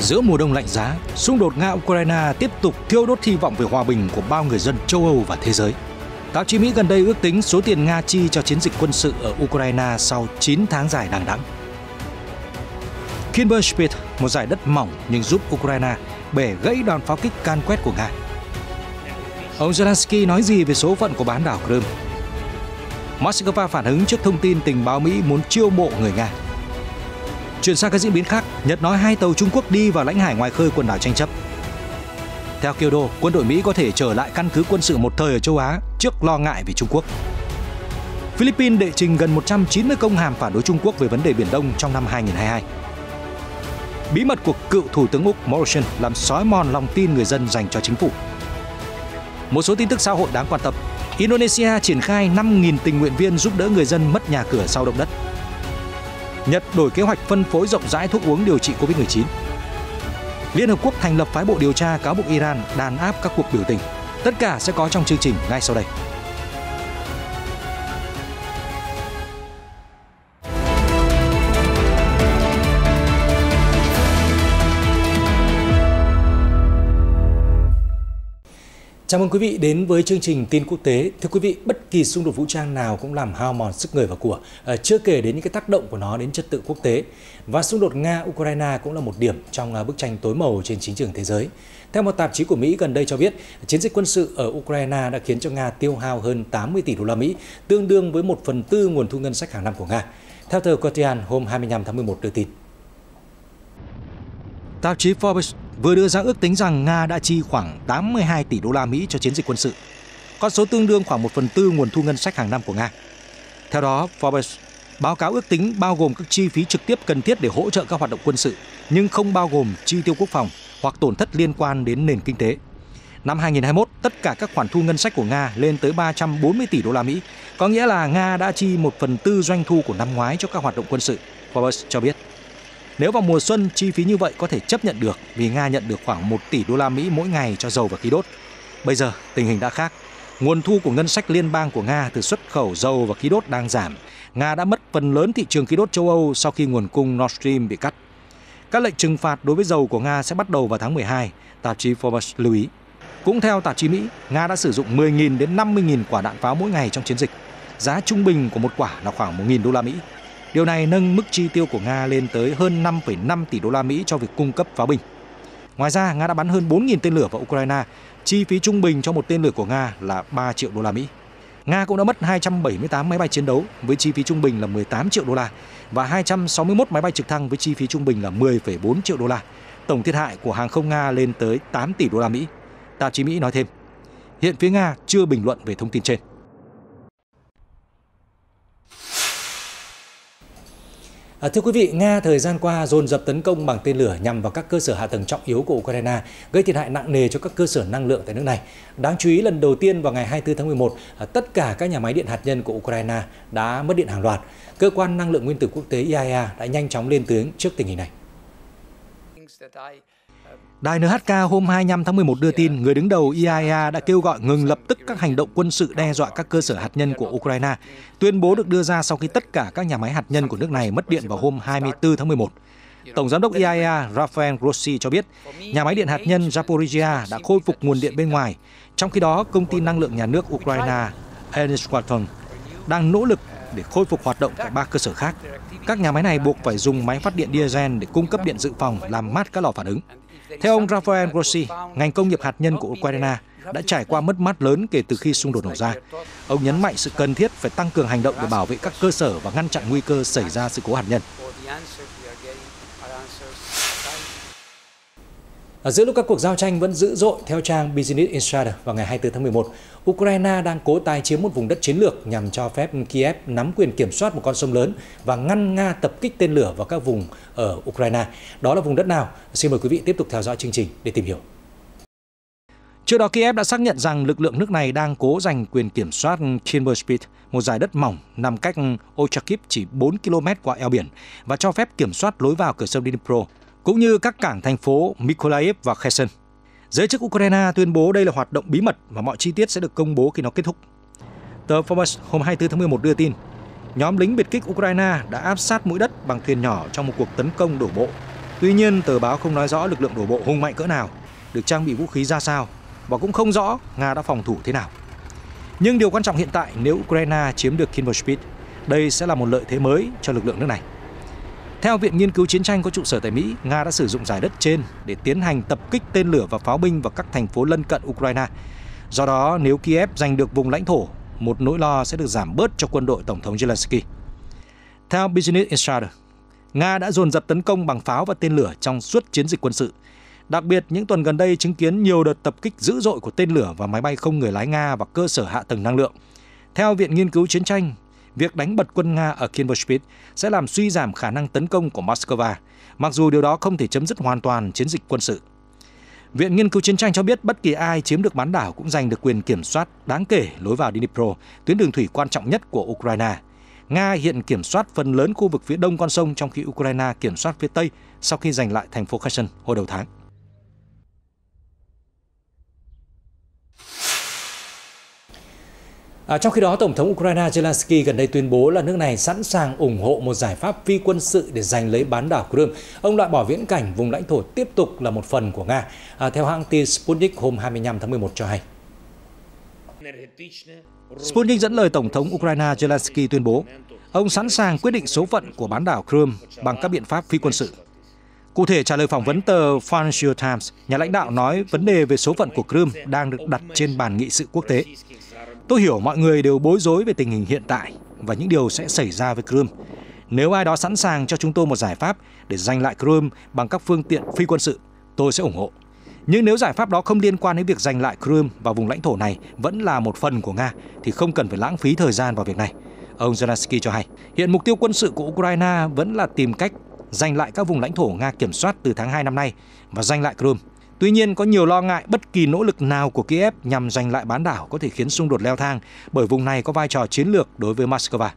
Giữa mùa đông lạnh giá, xung đột Nga-Ukraine tiếp tục thiêu đốt hy vọng về hòa bình của bao người dân châu Âu và thế giới. Tạp chí Mỹ gần đây ước tính số tiền Nga chi cho chiến dịch quân sự ở Ukraine sau 9 tháng dài đằng đẵng. Kinberg-Spit, một dải đất mỏng nhưng giúp Ukraine bẻ gãy đòn pháo kích can quét của Nga. Ông Zelensky nói gì về số phận của bán đảo Crimea? Moscow phản ứng trước thông tin tình báo Mỹ muốn chiêu mộ người Nga. Chuyển sang các diễn biến khác, Nhật nói 2 tàu Trung Quốc đi vào lãnh hải ngoài khơi quần đảo tranh chấp. Theo Kyodo, quân đội Mỹ có thể trở lại căn cứ quân sự một thời ở châu Á trước lo ngại về Trung Quốc. Philippines đệ trình gần 190 công hàm phản đối Trung Quốc về vấn đề Biển Đông trong năm 2022. Bí mật của cựu Thủ tướng Úc Morrison làm xói mòn lòng tin người dân dành cho chính phủ. Một số tin tức xã hội đáng quan tâm. Indonesia triển khai 5.000 tình nguyện viên giúp đỡ người dân mất nhà cửa sau động đất. Nhật đổi kế hoạch phân phối rộng rãi thuốc uống điều trị Covid-19. Liên Hợp Quốc thành lập phái bộ điều tra cáo buộc Iran đàn áp các cuộc biểu tình. Tất cả sẽ có trong chương trình ngay sau đây. Chào mừng quý vị đến với chương trình tin quốc tế. Thưa quý vị, bất kỳ xung đột vũ trang nào cũng làm hao mòn sức người và của, chưa kể đến những cái tác động của nó đến trật tự quốc tế. Và xung đột Nga-Ukraine cũng là một điểm trong bức tranh tối màu trên chính trường thế giới. Theo một tạp chí của Mỹ gần đây cho biết, chiến dịch quân sự ở Ukraine đã khiến cho Nga tiêu hao hơn 80 tỷ đô la Mỹ, tương đương với 1/4 nguồn thu ngân sách hàng năm của Nga. Theo tờ Guardian hôm 25 tháng 11 đưa tin. Tạp chí Forbes vừa đưa ra ước tính rằng Nga đã chi khoảng 82 tỷ đô la Mỹ cho chiến dịch quân sự, con số tương đương khoảng 1/4 nguồn thu ngân sách hàng năm của Nga. Theo đó, Forbes báo cáo ước tính bao gồm các chi phí trực tiếp cần thiết để hỗ trợ các hoạt động quân sự, nhưng không bao gồm chi tiêu quốc phòng hoặc tổn thất liên quan đến nền kinh tế. Năm 2021, tất cả các khoản thu ngân sách của Nga lên tới 340 tỷ đô la Mỹ, có nghĩa là Nga đã chi 1/4 doanh thu của năm ngoái cho các hoạt động quân sự, Forbes cho biết. Nếu vào mùa xuân, chi phí như vậy có thể chấp nhận được vì Nga nhận được khoảng 1 tỷ đô la Mỹ mỗi ngày cho dầu và khí đốt. Bây giờ, tình hình đã khác. Nguồn thu của ngân sách liên bang của Nga từ xuất khẩu dầu và khí đốt đang giảm. Nga đã mất phần lớn thị trường khí đốt châu Âu sau khi nguồn cung Nord Stream bị cắt. Các lệnh trừng phạt đối với dầu của Nga sẽ bắt đầu vào tháng 12, tạp chí Forbes lưu ý. Cũng theo tạp chí Mỹ, Nga đã sử dụng 10.000 đến 50.000 quả đạn pháo mỗi ngày trong chiến dịch. Giá trung bình của một quả là khoảng 1.000 đô la Mỹ. Điều này nâng mức chi tiêu của Nga lên tới hơn 5,5 tỷ đô la Mỹ cho việc cung cấp pháo binh. Ngoài ra, Nga đã bắn hơn 4.000 tên lửa vào Ukraine. Chi phí trung bình cho một tên lửa của Nga là 3 triệu đô la Mỹ. Nga cũng đã mất 278 máy bay chiến đấu với chi phí trung bình là 18 triệu đô la và 261 máy bay trực thăng với chi phí trung bình là 10,4 triệu đô la. Tổng thiệt hại của hàng không Nga lên tới 8 tỷ đô la Mỹ. Tạp chí Mỹ nói thêm, hiện phía Nga chưa bình luận về thông tin trên. Thưa quý vị, Nga thời gian qua dồn dập tấn công bằng tên lửa nhằm vào các cơ sở hạ tầng trọng yếu của Ukraine, gây thiệt hại nặng nề cho các cơ sở năng lượng tại nước này. Đáng chú ý, lần đầu tiên vào ngày 24 tháng 11, tất cả các nhà máy điện hạt nhân của Ukraine đã mất điện hàng loạt. Cơ quan năng lượng nguyên tử quốc tế IAEA đã nhanh chóng lên tiếng trước tình hình này. Đài NHK hôm 25 tháng 11 đưa tin người đứng đầu IAEA đã kêu gọi ngừng lập tức các hành động quân sự đe dọa các cơ sở hạt nhân của Ukraine. Tuyên bố được đưa ra sau khi tất cả các nhà máy hạt nhân của nước này mất điện vào hôm 24 tháng 11. Tổng giám đốc IAEA Rafael Grossi cho biết nhà máy điện hạt nhân Zaporizhzhia đã khôi phục nguồn điện bên ngoài. Trong khi đó, công ty năng lượng nhà nước Ukraine Energoatom đang nỗ lực để khôi phục hoạt động tại 3 cơ sở khác. Các nhà máy này buộc phải dùng máy phát điện diesel để cung cấp điện dự phòng làm mát các lò phản ứng. Theo ông Rafael Grossi, ngành công nghiệp hạt nhân của Ukraine đã trải qua mất mát lớn kể từ khi xung đột nổ ra. Ông nhấn mạnh sự cần thiết phải tăng cường hành động để bảo vệ các cơ sở và ngăn chặn nguy cơ xảy ra sự cố hạt nhân. Giữa lúc các cuộc giao tranh vẫn dữ dội, theo trang Business Insider vào ngày 24 tháng 11, Ukraine đang cố tái chiếm một vùng đất chiến lược nhằm cho phép Kiev nắm quyền kiểm soát một con sông lớn và ngăn Nga tập kích tên lửa vào các vùng ở Ukraine. Đó là vùng đất nào? Xin mời quý vị tiếp tục theo dõi chương trình để tìm hiểu. Trước đó, Kiev đã xác nhận rằng lực lượng nước này đang cố giành quyền kiểm soát Kinberg-Spit, một dải đất mỏng nằm cách Ochakhiv chỉ 4 km qua eo biển và cho phép kiểm soát lối vào cửa sông Dnipro, cũng như các cảng thành phố Mykolaiv và Kherson. Giới chức Ukraine tuyên bố đây là hoạt động bí mật và mọi chi tiết sẽ được công bố khi nó kết thúc. Tờ Forbes hôm 24 tháng 11 đưa tin, nhóm lính biệt kích Ukraine đã áp sát mũi đất bằng thuyền nhỏ trong một cuộc tấn công đổ bộ. Tuy nhiên, tờ báo không nói rõ lực lượng đổ bộ hùng mạnh cỡ nào, được trang bị vũ khí ra sao, và cũng không rõ Nga đã phòng thủ thế nào. Nhưng điều quan trọng hiện tại, nếu Ukraine chiếm được Kinovsky, đây sẽ là một lợi thế mới cho lực lượng nước này. Theo Viện Nghiên cứu Chiến tranh có trụ sở tại Mỹ, Nga đã sử dụng giải đất trên để tiến hành tập kích tên lửa và pháo binh vào các thành phố lân cận Ukraine. Do đó, nếu Kiev giành được vùng lãnh thổ, một nỗi lo sẽ được giảm bớt cho quân đội Tổng thống Zelensky. Theo Business Insider, Nga đã dồn dập tấn công bằng pháo và tên lửa trong suốt chiến dịch quân sự. Đặc biệt, những tuần gần đây chứng kiến nhiều đợt tập kích dữ dội của tên lửa và máy bay không người lái Nga và cơ sở hạ tầng năng lượng. Theo Viện Nghiên cứu Chiến tranh, việc đánh bật quân Nga ở Kinovsky sẽ làm suy giảm khả năng tấn công của Moscow, mặc dù điều đó không thể chấm dứt hoàn toàn chiến dịch quân sự. Viện Nghiên cứu Chiến tranh cho biết bất kỳ ai chiếm được bán đảo cũng giành được quyền kiểm soát đáng kể lối vào Dnipro, tuyến đường thủy quan trọng nhất của Ukraine. Nga hiện kiểm soát phần lớn khu vực phía đông con sông, trong khi Ukraine kiểm soát phía tây sau khi giành lại thành phố Kherson hồi đầu tháng. Trong khi đó, Tổng thống Ukraine Zelensky gần đây tuyên bố là nước này sẵn sàng ủng hộ một giải pháp phi quân sự để giành lấy bán đảo Crimea. Ông loại bỏ viễn cảnh vùng lãnh thổ tiếp tục là một phần của Nga, theo hãng tin Sputnik hôm 25 tháng 11 cho hay. Sputnik dẫn lời Tổng thống Ukraine Zelensky tuyên bố, ông sẵn sàng quyết định số phận của bán đảo Crimea bằng các biện pháp phi quân sự. Cụ thể, trả lời phỏng vấn tờ Financial Times, nhà lãnh đạo nói vấn đề về số phận của Crimea đang được đặt trên bàn nghị sự quốc tế. Tôi hiểu mọi người đều bối rối về tình hình hiện tại và những điều sẽ xảy ra với Crimea. Nếu ai đó sẵn sàng cho chúng tôi một giải pháp để giành lại Crimea bằng các phương tiện phi quân sự, tôi sẽ ủng hộ. Nhưng nếu giải pháp đó không liên quan đến việc giành lại Crimea và vùng lãnh thổ này vẫn là một phần của Nga, thì không cần phải lãng phí thời gian vào việc này, ông Zelensky cho hay. Hiện mục tiêu quân sự của Ukraine vẫn là tìm cách giành lại các vùng lãnh thổ Nga kiểm soát từ tháng 2 năm nay và giành lại Crimea. Tuy nhiên, có nhiều lo ngại bất kỳ nỗ lực nào của Kiev nhằm giành lại bán đảo có thể khiến xung đột leo thang, bởi vùng này có vai trò chiến lược đối với Moscow.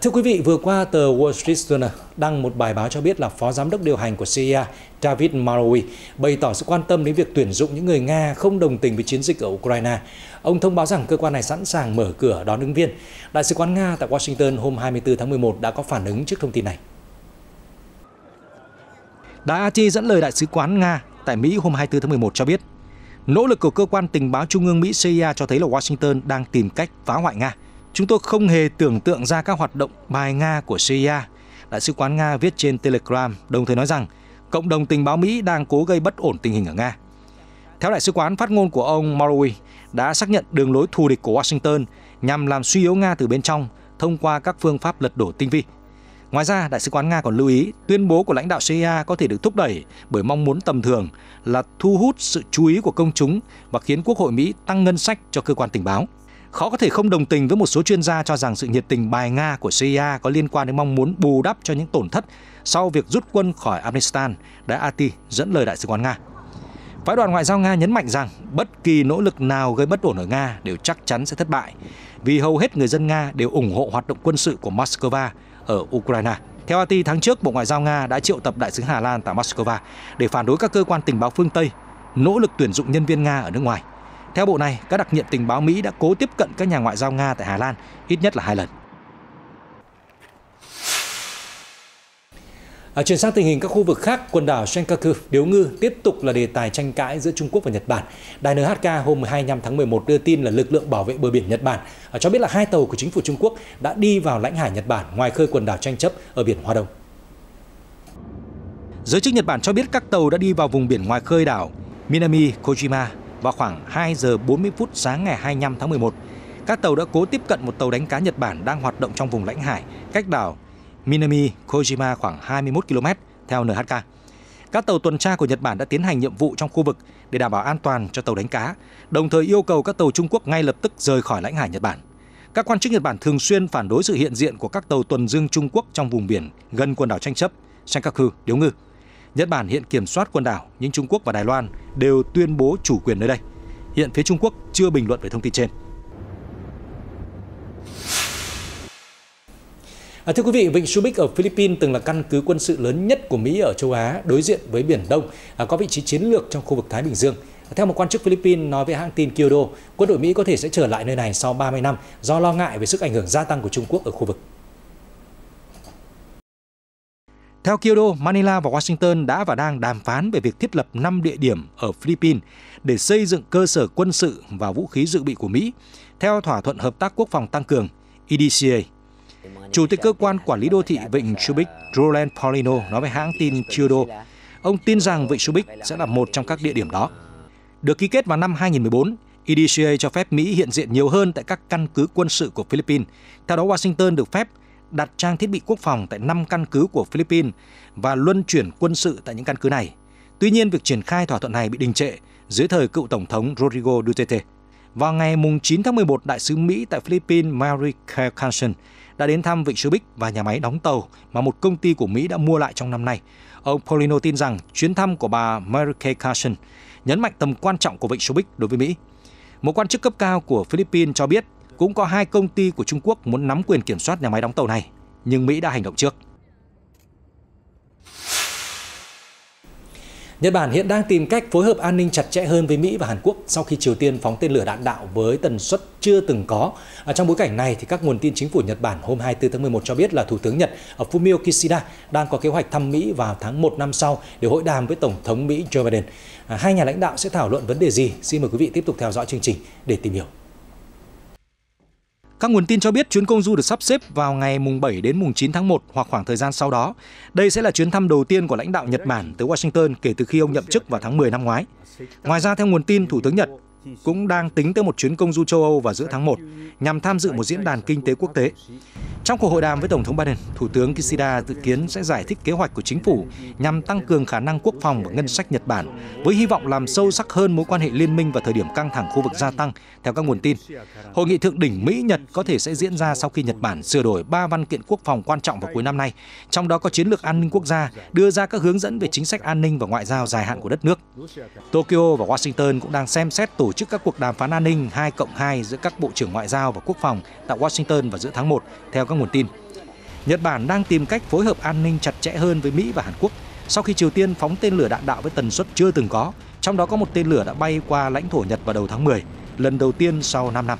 Thưa quý vị, vừa qua tờ Wall Street Journal đăng một bài báo cho biết là Phó Giám đốc điều hành của CIA David Maroi bày tỏ sự quan tâm đến việc tuyển dụng những người Nga không đồng tình với chiến dịch ở Ukraine. Ông thông báo rằng cơ quan này sẵn sàng mở cửa đón ứng viên. Đại sứ quán Nga tại Washington hôm 24 tháng 11 đã có phản ứng trước thông tin này. Đài RT dẫn lời Đại sứ quán Nga tại Mỹ hôm 24 tháng 11 cho biết, nỗ lực của cơ quan tình báo Trung ương Mỹ CIA cho thấy là Washington đang tìm cách phá hoại Nga. Chúng tôi không hề tưởng tượng ra các hoạt động bài Nga của CIA. Đại sứ quán Nga viết trên Telegram, đồng thời nói rằng cộng đồng tình báo Mỹ đang cố gây bất ổn tình hình ở Nga. Theo đại sứ quán, phát ngôn của ông Maroi đã xác nhận đường lối thù địch của Washington nhằm làm suy yếu Nga từ bên trong thông qua các phương pháp lật đổ tinh vi. Ngoài ra, Đại sứ quán Nga còn lưu ý tuyên bố của lãnh đạo CIA có thể được thúc đẩy bởi mong muốn tầm thường là thu hút sự chú ý của công chúng và khiến Quốc hội Mỹ tăng ngân sách cho cơ quan tình báo. Khó có thể không đồng tình với một số chuyên gia cho rằng sự nhiệt tình bài Nga của CIA có liên quan đến mong muốn bù đắp cho những tổn thất sau việc rút quân khỏi Afghanistan, Đài RT dẫn lời Đại sứ quán Nga. Phái đoàn ngoại giao Nga nhấn mạnh rằng bất kỳ nỗ lực nào gây bất ổn ở Nga đều chắc chắn sẽ thất bại, vì hầu hết người dân Nga đều ủng hộ hoạt động quân sự của Moscow ở Ukraine. Theo RT, tháng trước, Bộ Ngoại giao Nga đã triệu tập đại sứ Hà Lan tại Moscow để phản đối các cơ quan tình báo phương Tây nỗ lực tuyển dụng nhân viên Nga ở nước ngoài. Theo bộ này, các đặc nhiệm tình báo Mỹ đã cố tiếp cận các nhà ngoại giao Nga tại Hà Lan ít nhất là 2 lần. Chuyển sang tình hình các khu vực khác, quần đảo Senkaku, Điếu Ngư tiếp tục là đề tài tranh cãi giữa Trung Quốc và Nhật Bản. Đài NHK hôm 25 tháng 11 đưa tin là lực lượng bảo vệ bờ biển Nhật Bản cho biết là 2 tàu của chính phủ Trung Quốc đã đi vào lãnh hải Nhật Bản ngoài khơi quần đảo tranh chấp ở biển Hoa Đông. Giới chức Nhật Bản cho biết các tàu đã đi vào vùng biển ngoài khơi đảo Minami Kojima vào khoảng 2 giờ 40 phút sáng ngày 25 tháng 11. Các tàu đã cố tiếp cận một tàu đánh cá Nhật Bản đang hoạt động trong vùng lãnh hải cách đảo Minami Kojima khoảng 21 km theo NHK. Các tàu tuần tra của Nhật Bản đã tiến hành nhiệm vụ trong khu vực để đảm bảo an toàn cho tàu đánh cá, đồng thời yêu cầu các tàu Trung Quốc ngay lập tức rời khỏi lãnh hải Nhật Bản. Các quan chức Nhật Bản thường xuyên phản đối sự hiện diện của các tàu tuần dương Trung Quốc trong vùng biển gần quần đảo tranh chấp Senkaku, Điếu Ngư. Nhật Bản hiện kiểm soát quần đảo, nhưng Trung Quốc và Đài Loan đều tuyên bố chủ quyền nơi đây. Hiện phía Trung Quốc chưa bình luận về thông tin trên. Thưa quý vị, vịnh Subic ở Philippines từng là căn cứ quân sự lớn nhất của Mỹ ở châu Á, đối diện với Biển Đông, có vị trí chiến lược trong khu vực Thái Bình Dương. Theo một quan chức Philippines nói với hãng tin Kyodo, quân đội Mỹ có thể sẽ trở lại nơi này sau 30 năm do lo ngại về sức ảnh hưởng gia tăng của Trung Quốc ở khu vực. Theo Kyoto, Manila và Washington đã và đang đàm phán về việc thiết lập 5 địa điểm ở Philippines để xây dựng cơ sở quân sự và vũ khí dự bị của Mỹ, theo thỏa thuận hợp tác quốc phòng tăng cường EDCA. Chủ tịch cơ quan quản lý đô thị Vịnh Subic, Roland Paulino, nói với hãng tin Kyodo, ông tin rằng Vịnh Subic sẽ là một trong các địa điểm đó. Được ký kết vào năm 2014, EDCA cho phép Mỹ hiện diện nhiều hơn tại các căn cứ quân sự của Philippines. Theo đó, Washington được phép đặt trang thiết bị quốc phòng tại 5 căn cứ của Philippines và luân chuyển quân sự tại những căn cứ này. Tuy nhiên, việc triển khai thỏa thuận này bị đình trệ dưới thời cựu Tổng thống Rodrigo Duterte. Vào ngày 9 tháng 11, Đại sứ Mỹ tại Philippines Mary Kay Carson đã đến thăm Vịnh Subic và nhà máy đóng tàu mà một công ty của Mỹ đã mua lại trong năm nay. Ông Paulino tin rằng chuyến thăm của bà Mary Kay Carson nhấn mạnh tầm quan trọng của Vịnh Subic đối với Mỹ. Một quan chức cấp cao của Philippines cho biết cũng có 2 công ty của Trung Quốc muốn nắm quyền kiểm soát nhà máy đóng tàu này, nhưng Mỹ đã hành động trước. Nhật Bản hiện đang tìm cách phối hợp an ninh chặt chẽ hơn với Mỹ và Hàn Quốc sau khi Triều Tiên phóng tên lửa đạn đạo với tần suất chưa từng có. Trong bối cảnh này, thì các nguồn tin chính phủ Nhật Bản hôm 24 tháng 11 cho biết là Thủ tướng Nhật Fumio Kishida đang có kế hoạch thăm Mỹ vào tháng 1 năm sau để hội đàm với Tổng thống Mỹ Joe Biden. Hai nhà lãnh đạo sẽ thảo luận vấn đề gì? Xin mời quý vị tiếp tục theo dõi chương trình để tìm hiểu. Các nguồn tin cho biết chuyến công du được sắp xếp vào ngày mùng 7 đến mùng 9 tháng 1 hoặc khoảng thời gian sau đó. Đây sẽ là chuyến thăm đầu tiên của lãnh đạo Nhật Bản tới Washington kể từ khi ông nhậm chức vào tháng 10 năm ngoái. Ngoài ra, theo nguồn tin, Thủ tướng Nhật cũng đang tính tới một chuyến công du châu Âu vào giữa tháng 1 nhằm tham dự một diễn đàn kinh tế quốc tế. Trong cuộc hội đàm với Tổng thống Biden, Thủ tướng Kishida dự kiến sẽ giải thích kế hoạch của chính phủ nhằm tăng cường khả năng quốc phòng và ngân sách Nhật Bản, với hy vọng làm sâu sắc hơn mối quan hệ liên minh vào thời điểm căng thẳng khu vực gia tăng, theo các nguồn tin. Hội nghị thượng đỉnh Mỹ-Nhật có thể sẽ diễn ra sau khi Nhật Bản sửa đổi 3 văn kiện quốc phòng quan trọng vào cuối năm nay, trong đó có chiến lược an ninh quốc gia, đưa ra các hướng dẫn về chính sách an ninh và ngoại giao dài hạn của đất nước. Tokyo và Washington cũng đang xem xét tổ chức các cuộc đàm phán an ninh 2+2 giữa các bộ trưởng ngoại giao và quốc phòng tại Washington vào giữa tháng 1, theo các nguồn tin. Nhật Bản đang tìm cách phối hợp an ninh chặt chẽ hơn với Mỹ và Hàn Quốc sau khi Triều Tiên phóng tên lửa đạn đạo với tần suất chưa từng có, trong đó có một tên lửa đã bay qua lãnh thổ Nhật vào đầu tháng 10, lần đầu tiên sau 5 năm.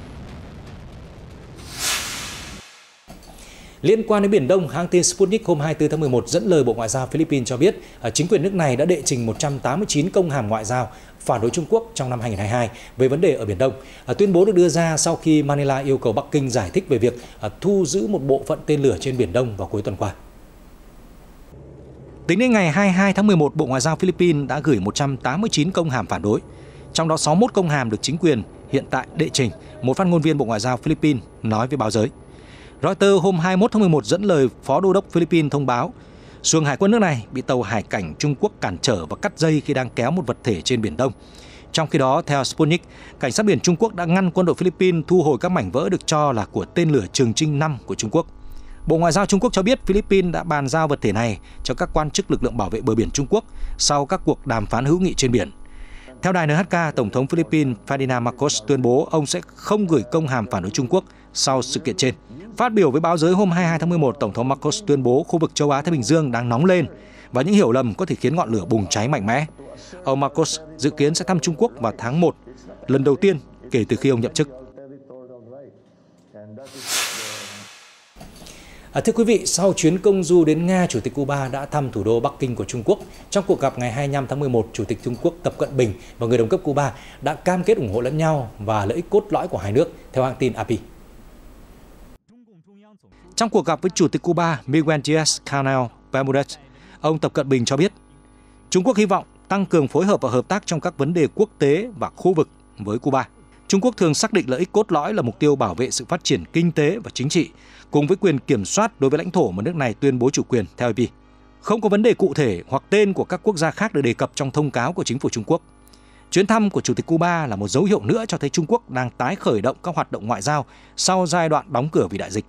Liên quan đến Biển Đông, hãng tin Sputnik hôm 24 tháng 11 dẫn lời Bộ Ngoại giao Philippines cho biết chính quyền nước này đã đệ trình 189 công hàm ngoại giao phản đối Trung Quốc trong năm 2022 về vấn đề ở Biển Đông. Tuyên bố được đưa ra sau khi Manila yêu cầu Bắc Kinh giải thích về việc thu giữ một bộ phận tên lửa trên Biển Đông vào cuối tuần qua. Tính đến ngày 22 tháng 11, Bộ Ngoại giao Philippines đã gửi 189 công hàm phản đối, trong đó 61 công hàm được chính quyền hiện tại đệ trình, một phát ngôn viên Bộ Ngoại giao Philippines nói với báo giới. Reuters hôm 21 tháng 11 dẫn lời Phó Đô đốc Philippines thông báo xuồng hải quân nước này bị tàu hải cảnh Trung Quốc cản trở và cắt dây khi đang kéo một vật thể trên Biển Đông. Trong khi đó, theo Sputnik, cảnh sát biển Trung Quốc đã ngăn quân đội Philippines thu hồi các mảnh vỡ được cho là của tên lửa Trường Chinh 5 của Trung Quốc. Bộ Ngoại giao Trung Quốc cho biết Philippines đã bàn giao vật thể này cho các quan chức lực lượng bảo vệ bờ biển Trung Quốc sau các cuộc đàm phán hữu nghị trên biển. Theo đài NHK, Tổng thống Philippines Ferdinand Marcos tuyên bố ông sẽ không gửi công hàm phản đối Trung Quốc sau sự kiện trên. Phát biểu với báo giới hôm 22 tháng 11, Tổng thống Marcos tuyên bố khu vực châu Á-Thái Bình Dương đang nóng lên và những hiểu lầm có thể khiến ngọn lửa bùng cháy mạnh mẽ. Ông Marcos dự kiến sẽ thăm Trung Quốc vào tháng 1, lần đầu tiên kể từ khi ông nhậm chức. Thưa quý vị, sau chuyến công du đến Nga, Chủ tịch Cuba đã thăm thủ đô Bắc Kinh của Trung Quốc. Trong cuộc gặp ngày 25 tháng 11, Chủ tịch Trung Quốc Tập Cận Bình và người đồng cấp Cuba đã cam kết ủng hộ lẫn nhau và lợi ích cốt lõi của hai nước, theo hãng tin AP. Trong cuộc gặp với Chủ tịch Cuba Miguel Díaz-Canel Bermudez, ông Tập Cận Bình cho biết Trung Quốc hy vọng tăng cường phối hợp và hợp tác trong các vấn đề quốc tế và khu vực với Cuba. Trung Quốc thường xác định lợi ích cốt lõi là mục tiêu bảo vệ sự phát triển kinh tế và chính trị, cùng với quyền kiểm soát đối với lãnh thổ mà nước này tuyên bố chủ quyền, theo AP. Không có vấn đề cụ thể hoặc tên của các quốc gia khác được đề cập trong thông cáo của chính phủ Trung Quốc. Chuyến thăm của Chủ tịch Cuba là một dấu hiệu nữa cho thấy Trung Quốc đang tái khởi động các hoạt động ngoại giao sau giai đoạn đóng cửa vì đại dịch.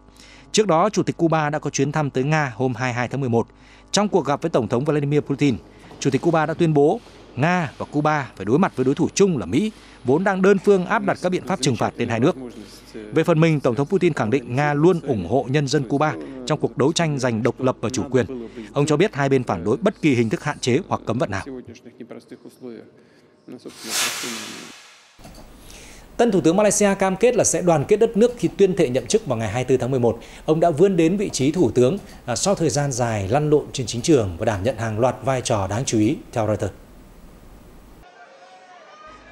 Trước đó, Chủ tịch Cuba đã có chuyến thăm tới Nga hôm 22 tháng 11. Trong cuộc gặp với Tổng thống Vladimir Putin, Chủ tịch Cuba đã tuyên bố Nga và Cuba phải đối mặt với đối thủ chung là Mỹ, vốn đang đơn phương áp đặt các biện pháp trừng phạt lên hai nước. Về phần mình, Tổng thống Putin khẳng định Nga luôn ủng hộ nhân dân Cuba trong cuộc đấu tranh giành độc lập và chủ quyền. Ông cho biết hai bên phản đối bất kỳ hình thức hạn chế hoặc cấm vận nào. Tân Thủ tướng Malaysia cam kết là sẽ đoàn kết đất nước khi tuyên thệ nhậm chức vào ngày 24 tháng 11. Ông đã vươn đến vị trí thủ tướng sau thời gian dài lăn lộn trên chính trường và đảm nhận hàng loạt vai trò đáng chú ý, theo Reuters.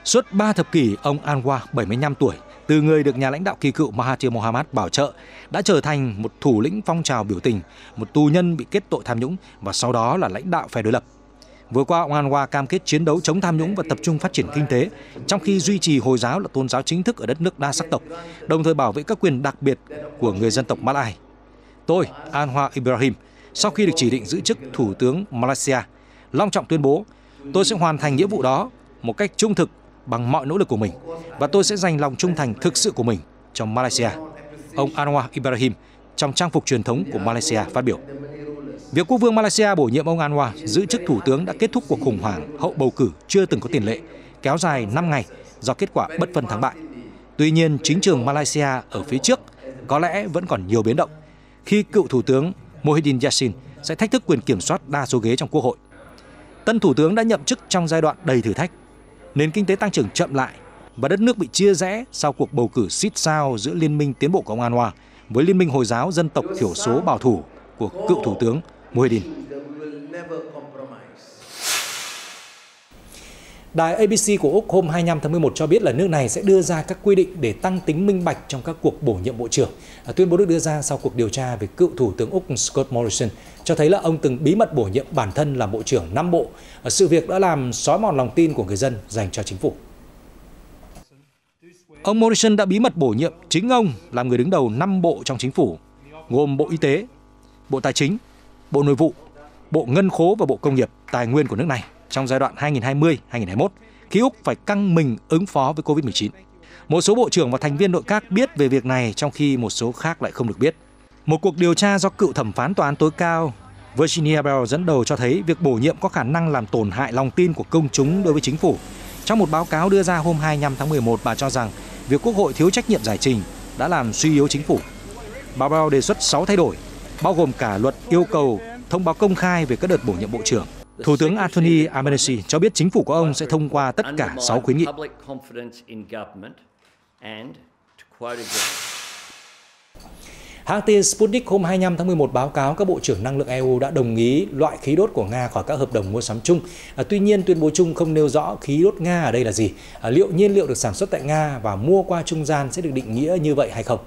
Suốt 3 thập kỷ, ông Anwar, 75 tuổi, từ người được nhà lãnh đạo kỳ cựu Mahathir Mohamad bảo trợ, đã trở thành một thủ lĩnh phong trào biểu tình, một tù nhân bị kết tội tham nhũng và sau đó là lãnh đạo phe đối lập. Vừa qua, ông Anwar cam kết chiến đấu chống tham nhũng và tập trung phát triển kinh tế, trong khi duy trì Hồi giáo là tôn giáo chính thức ở đất nước đa sắc tộc, đồng thời bảo vệ các quyền đặc biệt của người dân tộc Malay. Tôi, Anwar Ibrahim, sau khi được chỉ định giữ chức Thủ tướng Malaysia, long trọng tuyên bố, tôi sẽ hoàn thành nghĩa vụ đó một cách trung thực bằng mọi nỗ lực của mình, và tôi sẽ dành lòng trung thành thực sự của mình cho Malaysia. Ông Anwar Ibrahim trong trang phục truyền thống của Malaysia phát biểu. Việc quốc vương Malaysia bổ nhiệm ông Anwar giữ chức thủ tướng đã kết thúc cuộc khủng hoảng hậu bầu cử chưa từng có tiền lệ, kéo dài 5 ngày do kết quả bất phân thắng bại. Tuy nhiên, chính trường Malaysia ở phía trước có lẽ vẫn còn nhiều biến động, khi cựu thủ tướng Muhyiddin Yassin sẽ thách thức quyền kiểm soát đa số ghế trong quốc hội. Tân thủ tướng đã nhậm chức trong giai đoạn đầy thử thách. Nền kinh tế tăng trưởng chậm lại và đất nước bị chia rẽ sau cuộc bầu cử xít sao giữa Liên minh Tiến bộ của ông Anwar với Liên minh Hồi giáo dân tộc thiểu số bảo thủ của cựu thủ tướng Muhyiddin. Đài ABC của Úc hôm 25 tháng 11 cho biết là nước này sẽ đưa ra các quy định để tăng tính minh bạch trong các cuộc bổ nhiệm bộ trưởng. Tuyên bố được đưa ra sau cuộc điều tra về cựu thủ tướng Úc Scott Morrison, cho thấy là ông từng bí mật bổ nhiệm bản thân làm bộ trưởng 5 bộ. Sự việc đã làm xói mòn lòng tin của người dân dành cho chính phủ. Ông Morrison đã bí mật bổ nhiệm chính ông làm người đứng đầu 5 bộ trong chính phủ, gồm Bộ Y tế, Bộ Tài chính, Bộ Nội vụ, Bộ Ngân khố và Bộ Công nghiệp, Tài nguyên của nước này trong giai đoạn 2020-2021, khi Úc phải căng mình ứng phó với Covid-19. Một số bộ trưởng và thành viên nội các biết về việc này, trong khi một số khác lại không được biết. Một cuộc điều tra do cựu thẩm phán tòa án tối cao Virginia Bell dẫn đầu cho thấy việc bổ nhiệm có khả năng làm tổn hại lòng tin của công chúng đối với chính phủ. Trong một báo cáo đưa ra hôm 25 tháng 11, bà cho rằng việc Quốc hội thiếu trách nhiệm giải trình đã làm suy yếu chính phủ. Bà Bell đề xuất 6 thay đổi, bao gồm cả luật yêu cầu thông báo công khai về các đợt bổ nhiệm bộ trưởng. Thủ tướng Anthony Albanese cho biết chính phủ của ông sẽ thông qua tất cả 6 khuyến nghị. Hãng tin Sputnik hôm 25 tháng 11 báo cáo các bộ trưởng năng lượng EU đã đồng ý loại khí đốt của Nga khỏi các hợp đồng mua sắm chung. Tuy nhiên, tuyên bố chung không nêu rõ khí đốt Nga ở đây là gì, liệu nhiên liệu được sản xuất tại Nga và mua qua trung gian sẽ được định nghĩa như vậy hay không.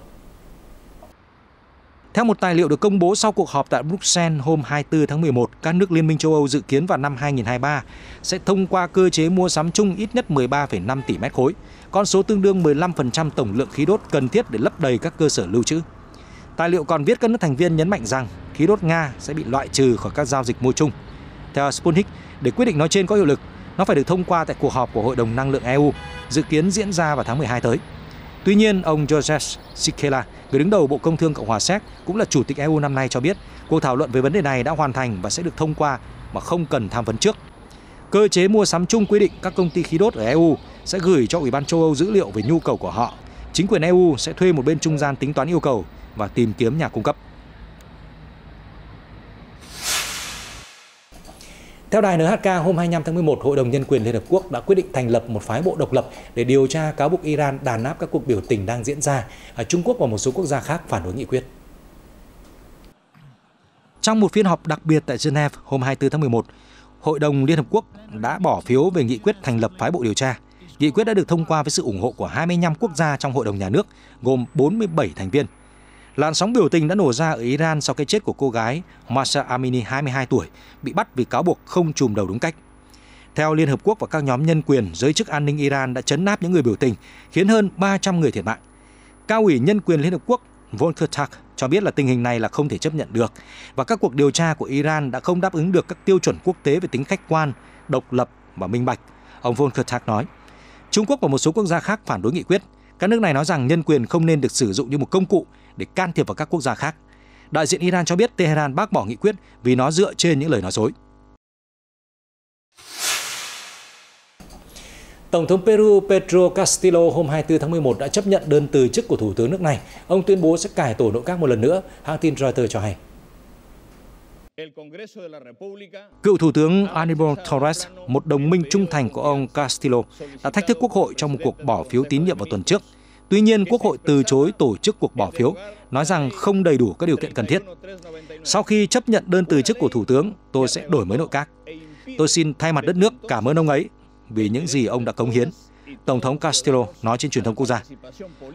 Theo một tài liệu được công bố sau cuộc họp tại Bruxelles hôm 24 tháng 11, các nước Liên minh châu Âu dự kiến vào năm 2023 sẽ thông qua cơ chế mua sắm chung ít nhất 13,5 tỷ mét khối, con số tương đương 15% tổng lượng khí đốt cần thiết để lấp đầy các cơ sở lưu trữ. Tài liệu còn viết các nước thành viên nhấn mạnh rằng khí đốt Nga sẽ bị loại trừ khỏi các giao dịch mua chung. Theo Sputnik, để quyết định nói trên có hiệu lực, nó phải được thông qua tại cuộc họp của Hội đồng Năng lượng EU, dự kiến diễn ra vào tháng 12 tới. Tuy nhiên, ông Joseph Sikela, người đứng đầu Bộ Công Thương Cộng hòa Séc, cũng là Chủ tịch EU năm nay cho biết cuộc thảo luận về vấn đề này đã hoàn thành và sẽ được thông qua mà không cần tham vấn trước. Cơ chế mua sắm chung quy định các công ty khí đốt ở EU sẽ gửi cho Ủy ban châu Âu dữ liệu về nhu cầu của họ. Chính quyền EU sẽ thuê một bên trung gian tính toán yêu cầu và tìm kiếm nhà cung cấp. Theo đài NHK, hôm 25 tháng 11, Hội đồng Nhân quyền Liên Hợp Quốc đã quyết định thành lập một phái bộ độc lập để điều tra cáo buộc Iran đàn áp các cuộc biểu tình đang diễn ra. Trung Quốc và một số quốc gia khác phản đối nghị quyết. Trong một phiên họp đặc biệt tại Geneva hôm 24 tháng 11, Hội đồng Liên Hợp Quốc đã bỏ phiếu về nghị quyết thành lập phái bộ điều tra. Nghị quyết đã được thông qua với sự ủng hộ của 25 quốc gia trong Hội đồng Nhà nước, gồm 47 thành viên. Làn sóng biểu tình đã nổ ra ở Iran sau cái chết của cô gái Mahsa Amini, 22 tuổi, bị bắt vì cáo buộc không trùm đầu đúng cách. Theo Liên Hợp Quốc và các nhóm nhân quyền, giới chức an ninh Iran đã trấn áp những người biểu tình, khiến hơn 300 người thiệt mạng. Cao ủy Nhân quyền Liên Hợp Quốc Volker Turk cho biết là tình hình này là không thể chấp nhận được và các cuộc điều tra của Iran đã không đáp ứng được các tiêu chuẩn quốc tế về tính khách quan, độc lập và minh bạch. Ông Volker Turk nói. Trung Quốc và một số quốc gia khác phản đối nghị quyết. Các nước này nói rằng nhân quyền không nên được sử dụng như một công cụ để can thiệp vào các quốc gia khác. Đại diện Iran cho biết Tehran bác bỏ nghị quyết vì nó dựa trên những lời nói dối. Tổng thống Peru Pedro Castillo hôm 24 tháng 11 đã chấp nhận đơn từ chức của Thủ tướng nước này. Ông tuyên bố sẽ cải tổ nội các một lần nữa, hãng tin Reuters cho hay. Cựu Thủ tướng Aníbal Torres, một đồng minh trung thành của ông Castillo, đã thách thức Quốc hội trong một cuộc bỏ phiếu tín nhiệm vào tuần trước. Tuy nhiên, Quốc hội từ chối tổ chức cuộc bỏ phiếu, nói rằng không đầy đủ các điều kiện cần thiết. Sau khi chấp nhận đơn từ chức của Thủ tướng, tôi sẽ đổi mới nội các. Tôi xin thay mặt đất nước cảm ơn ông ấy vì những gì ông đã cống hiến, Tổng thống Castillo nói trên truyền thông quốc gia.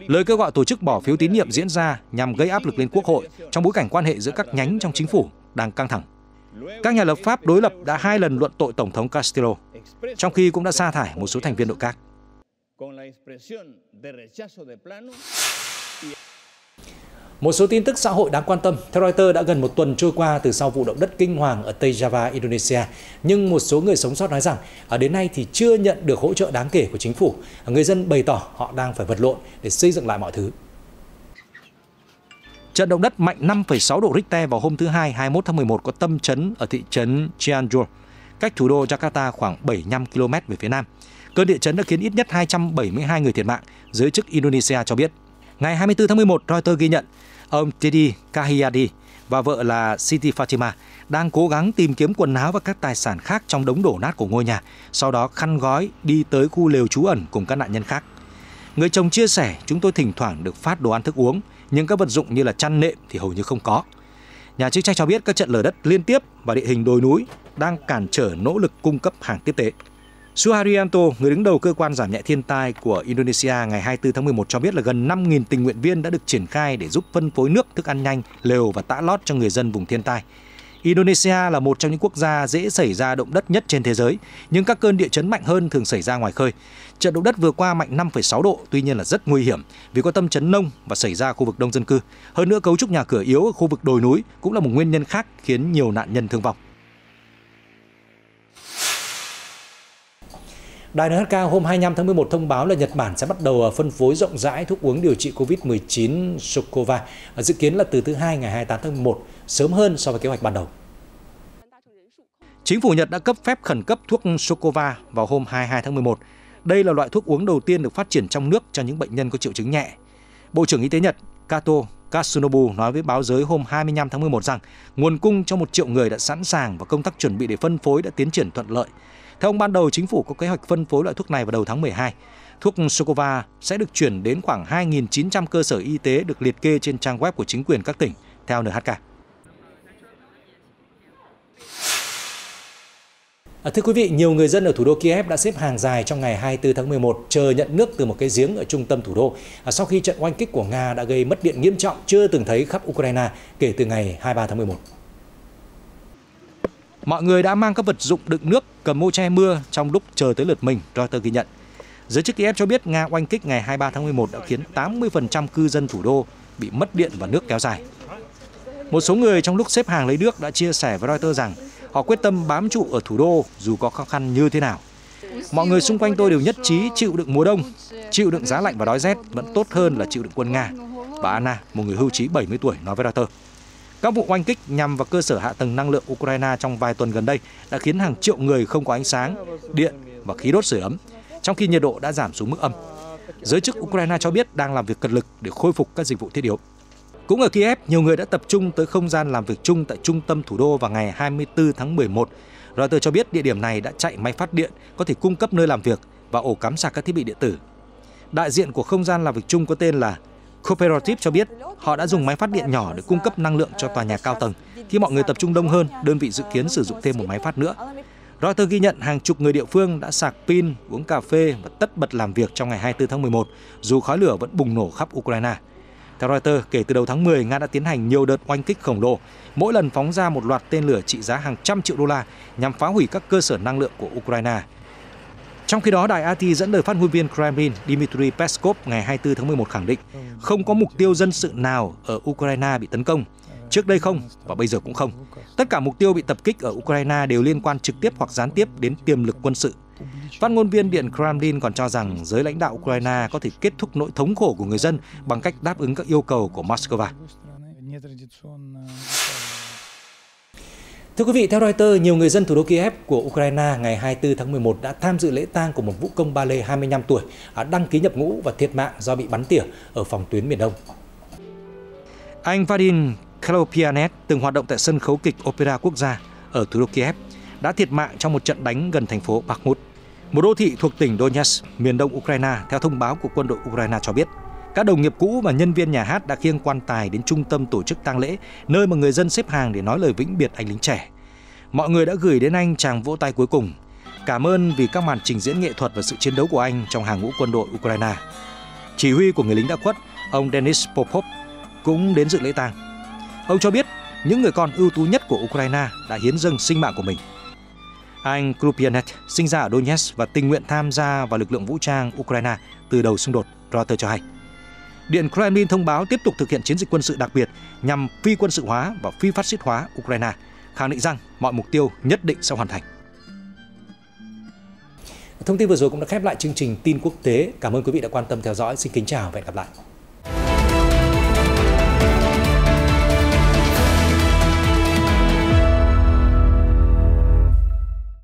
Lời kêu gọi tổ chức bỏ phiếu tín nhiệm diễn ra nhằm gây áp lực lên Quốc hội trong bối cảnh quan hệ giữa các nhánh trong chính phủ đang căng thẳng. Các nhà lập pháp đối lập đã 2 lần luận tội Tổng thống Castillo, trong khi cũng đã sa thải một số thành viên nội các. Một số tin tức xã hội đáng quan tâm. Theo Reuters, đã gần một tuần trôi qua từ sau vụ động đất kinh hoàng ở Tây Java, Indonesia. Nhưng một số người sống sót nói rằng đến nay thì chưa nhận được hỗ trợ đáng kể của chính phủ. Người dân bày tỏ họ đang phải vật lộn để xây dựng lại mọi thứ. Trận động đất mạnh 5,6 độ Richter vào hôm thứ Hai 21 tháng 11 có tâm chấn ở thị trấn Cianjur, cách thủ đô Jakarta khoảng 75 km về phía nam. Cơn địa chấn đã khiến ít nhất 272 người thiệt mạng, giới chức Indonesia cho biết. Ngày 24 tháng 11, Reuters ghi nhận ông Teddy Cahyadi và vợ là Siti Fatima đang cố gắng tìm kiếm quần áo và các tài sản khác trong đống đổ nát của ngôi nhà, sau đó khăn gói đi tới khu lều trú ẩn cùng các nạn nhân khác. Người chồng chia sẻ, chúng tôi thỉnh thoảng được phát đồ ăn thức uống, nhưng các vật dụng như là chăn nệm thì hầu như không có. Nhà chức trách cho biết các trận lở đất liên tiếp và địa hình đồi núi đang cản trở nỗ lực cung cấp hàng tiếp tế. Suharyanto, người đứng đầu cơ quan giảm nhẹ thiên tai của Indonesia, ngày 24 tháng 11 cho biết là gần 5.000 tình nguyện viên đã được triển khai để giúp phân phối nước, thức ăn nhanh, lều và tã lót cho người dân vùng thiên tai. Indonesia là một trong những quốc gia dễ xảy ra động đất nhất trên thế giới, nhưng các cơn địa chấn mạnh hơn thường xảy ra ngoài khơi. Trận động đất vừa qua mạnh 5,6 độ, tuy nhiên là rất nguy hiểm vì có tâm chấn nông và xảy ra khu vực đông dân cư. Hơn nữa, cấu trúc nhà cửa yếu ở khu vực đồi núi cũng là một nguyên nhân khác khiến nhiều nạn nhân thương vong. Đài NHK hôm 25 tháng 11 thông báo là Nhật Bản sẽ bắt đầu phân phối rộng rãi thuốc uống điều trị COVID-19 Socova, dự kiến là từ thứ Hai ngày 28 tháng 11, sớm hơn so với kế hoạch ban đầu. Chính phủ Nhật đã cấp phép khẩn cấp thuốc Socova vào hôm 22 tháng 11. Đây là loại thuốc uống đầu tiên được phát triển trong nước cho những bệnh nhân có triệu chứng nhẹ. Bộ trưởng Y tế Nhật Kato Katsunobu nói với báo giới hôm 25 tháng 11 rằng nguồn cung cho 1 triệu người đã sẵn sàng và công tác chuẩn bị để phân phối đã tiến triển thuận lợi. Theo ông, ban đầu chính phủ có kế hoạch phân phối loại thuốc này vào đầu tháng 12. Thuốc Socova sẽ được chuyển đến khoảng 2.900 cơ sở y tế được liệt kê trên trang web của chính quyền các tỉnh, theo NHK. Thưa quý vị, nhiều người dân ở thủ đô Kiev đã xếp hàng dài trong ngày 24 tháng 11 chờ nhận nước từ một cái giếng ở trung tâm thủ đô sau khi trận oanh kích của Nga đã gây mất điện nghiêm trọng chưa từng thấy khắp Ukraine kể từ ngày 23 tháng 11. Mọi người đã mang các vật dụng đựng nước, cầm ô che mưa trong lúc chờ tới lượt mình, Reuters ghi nhận. Giới chức Kiev cho biết Nga oanh kích ngày 23 tháng 11 đã khiến 80% cư dân thủ đô bị mất điện và nước kéo dài. Một số người trong lúc xếp hàng lấy nước đã chia sẻ với Reuters rằng họ quyết tâm bám trụ ở thủ đô dù có khó khăn như thế nào. Mọi người xung quanh tôi đều nhất trí chịu đựng mùa đông, chịu đựng giá lạnh và đói rét vẫn tốt hơn là chịu đựng quân Nga. Bà Anna, một người hưu trí 70 tuổi, nói với Reuters. Các vụ oanh kích nhằm vào cơ sở hạ tầng năng lượng Ukraine trong vài tuần gần đây đã khiến hàng triệu người không có ánh sáng, điện và khí đốt sưởi ấm, trong khi nhiệt độ đã giảm xuống mức âm. Giới chức Ukraine cho biết đang làm việc cật lực để khôi phục các dịch vụ thiết yếu. Cũng ở Kiev, nhiều người đã tập trung tới không gian làm việc chung tại trung tâm thủ đô vào ngày 24 tháng 11. Reuters cho biết địa điểm này đã chạy máy phát điện, có thể cung cấp nơi làm việc và ổ cắm sạc các thiết bị điện tử. Đại diện của không gian làm việc chung có tên là Cooperative cho biết họ đã dùng máy phát điện nhỏ để cung cấp năng lượng cho tòa nhà cao tầng. Khi mọi người tập trung đông hơn, đơn vị dự kiến sử dụng thêm một máy phát nữa. Reuters ghi nhận hàng chục người địa phương đã sạc pin, uống cà phê và tất bật làm việc trong ngày 24 tháng 11, dù khói lửa vẫn bùng nổ khắp Ukraine. Theo Reuters, kể từ đầu tháng 10, Nga đã tiến hành nhiều đợt oanh kích khổng lồ, mỗi lần phóng ra một loạt tên lửa trị giá hàng trăm triệu đô la nhằm phá hủy các cơ sở năng lượng của Ukraine. Trong khi đó, đài RT dẫn lời phát ngôn viên Kremlin Dmitry Peskov ngày 24 tháng 11 khẳng định không có mục tiêu dân sự nào ở Ukraine bị tấn công. Trước đây không và bây giờ cũng không. Tất cả mục tiêu bị tập kích ở Ukraine đều liên quan trực tiếp hoặc gián tiếp đến tiềm lực quân sự. Phát ngôn viên Điện Kremlin còn cho rằng giới lãnh đạo Ukraine có thể kết thúc nỗi thống khổ của người dân bằng cách đáp ứng các yêu cầu của Moscow. Thưa quý vị, theo Reuters, nhiều người dân thủ đô Kiev của Ukraine ngày 24 tháng 11 đã tham dự lễ tang của một vũ công ballet 25 tuổi đăng ký nhập ngũ và thiệt mạng do bị bắn tỉa ở phòng tuyến miền Đông. Anh Vadim Klopianet từng hoạt động tại sân khấu kịch Opera Quốc gia ở thủ đô Kiev đã thiệt mạng trong một trận đánh gần thành phố Bakhmut, một đô thị thuộc tỉnh Donetsk, miền đông Ukraine, theo thông báo của quân đội Ukraine cho biết. Các đồng nghiệp cũ và nhân viên nhà hát đã khiêng quan tài đến trung tâm tổ chức tang lễ, nơi mà người dân xếp hàng để nói lời vĩnh biệt anh lính trẻ. Mọi người đã gửi đến anh tràng vỗ tay cuối cùng, cảm ơn vì các màn trình diễn nghệ thuật và sự chiến đấu của anh trong hàng ngũ quân đội Ukraine. Chỉ huy của người lính đã khuất, ông Denis Popov, cũng đến dự lễ tang. Ông cho biết những người con ưu tú nhất của Ukraine đã hiến dâng sinh mạng của mình. Anh Klopianet sinh ra ở Donetsk và tình nguyện tham gia vào lực lượng vũ trang Ukraine từ đầu xung đột, Reuters cho hay. Điện Kremlin thông báo tiếp tục thực hiện chiến dịch quân sự đặc biệt nhằm phi quân sự hóa và phi phát xít hóa Ukraine, khẳng định rằng mọi mục tiêu nhất định sẽ hoàn thành. Thông tin vừa rồi cũng đã khép lại chương trình tin quốc tế. Cảm ơn quý vị đã quan tâm theo dõi. Xin kính chào và hẹn gặp lại.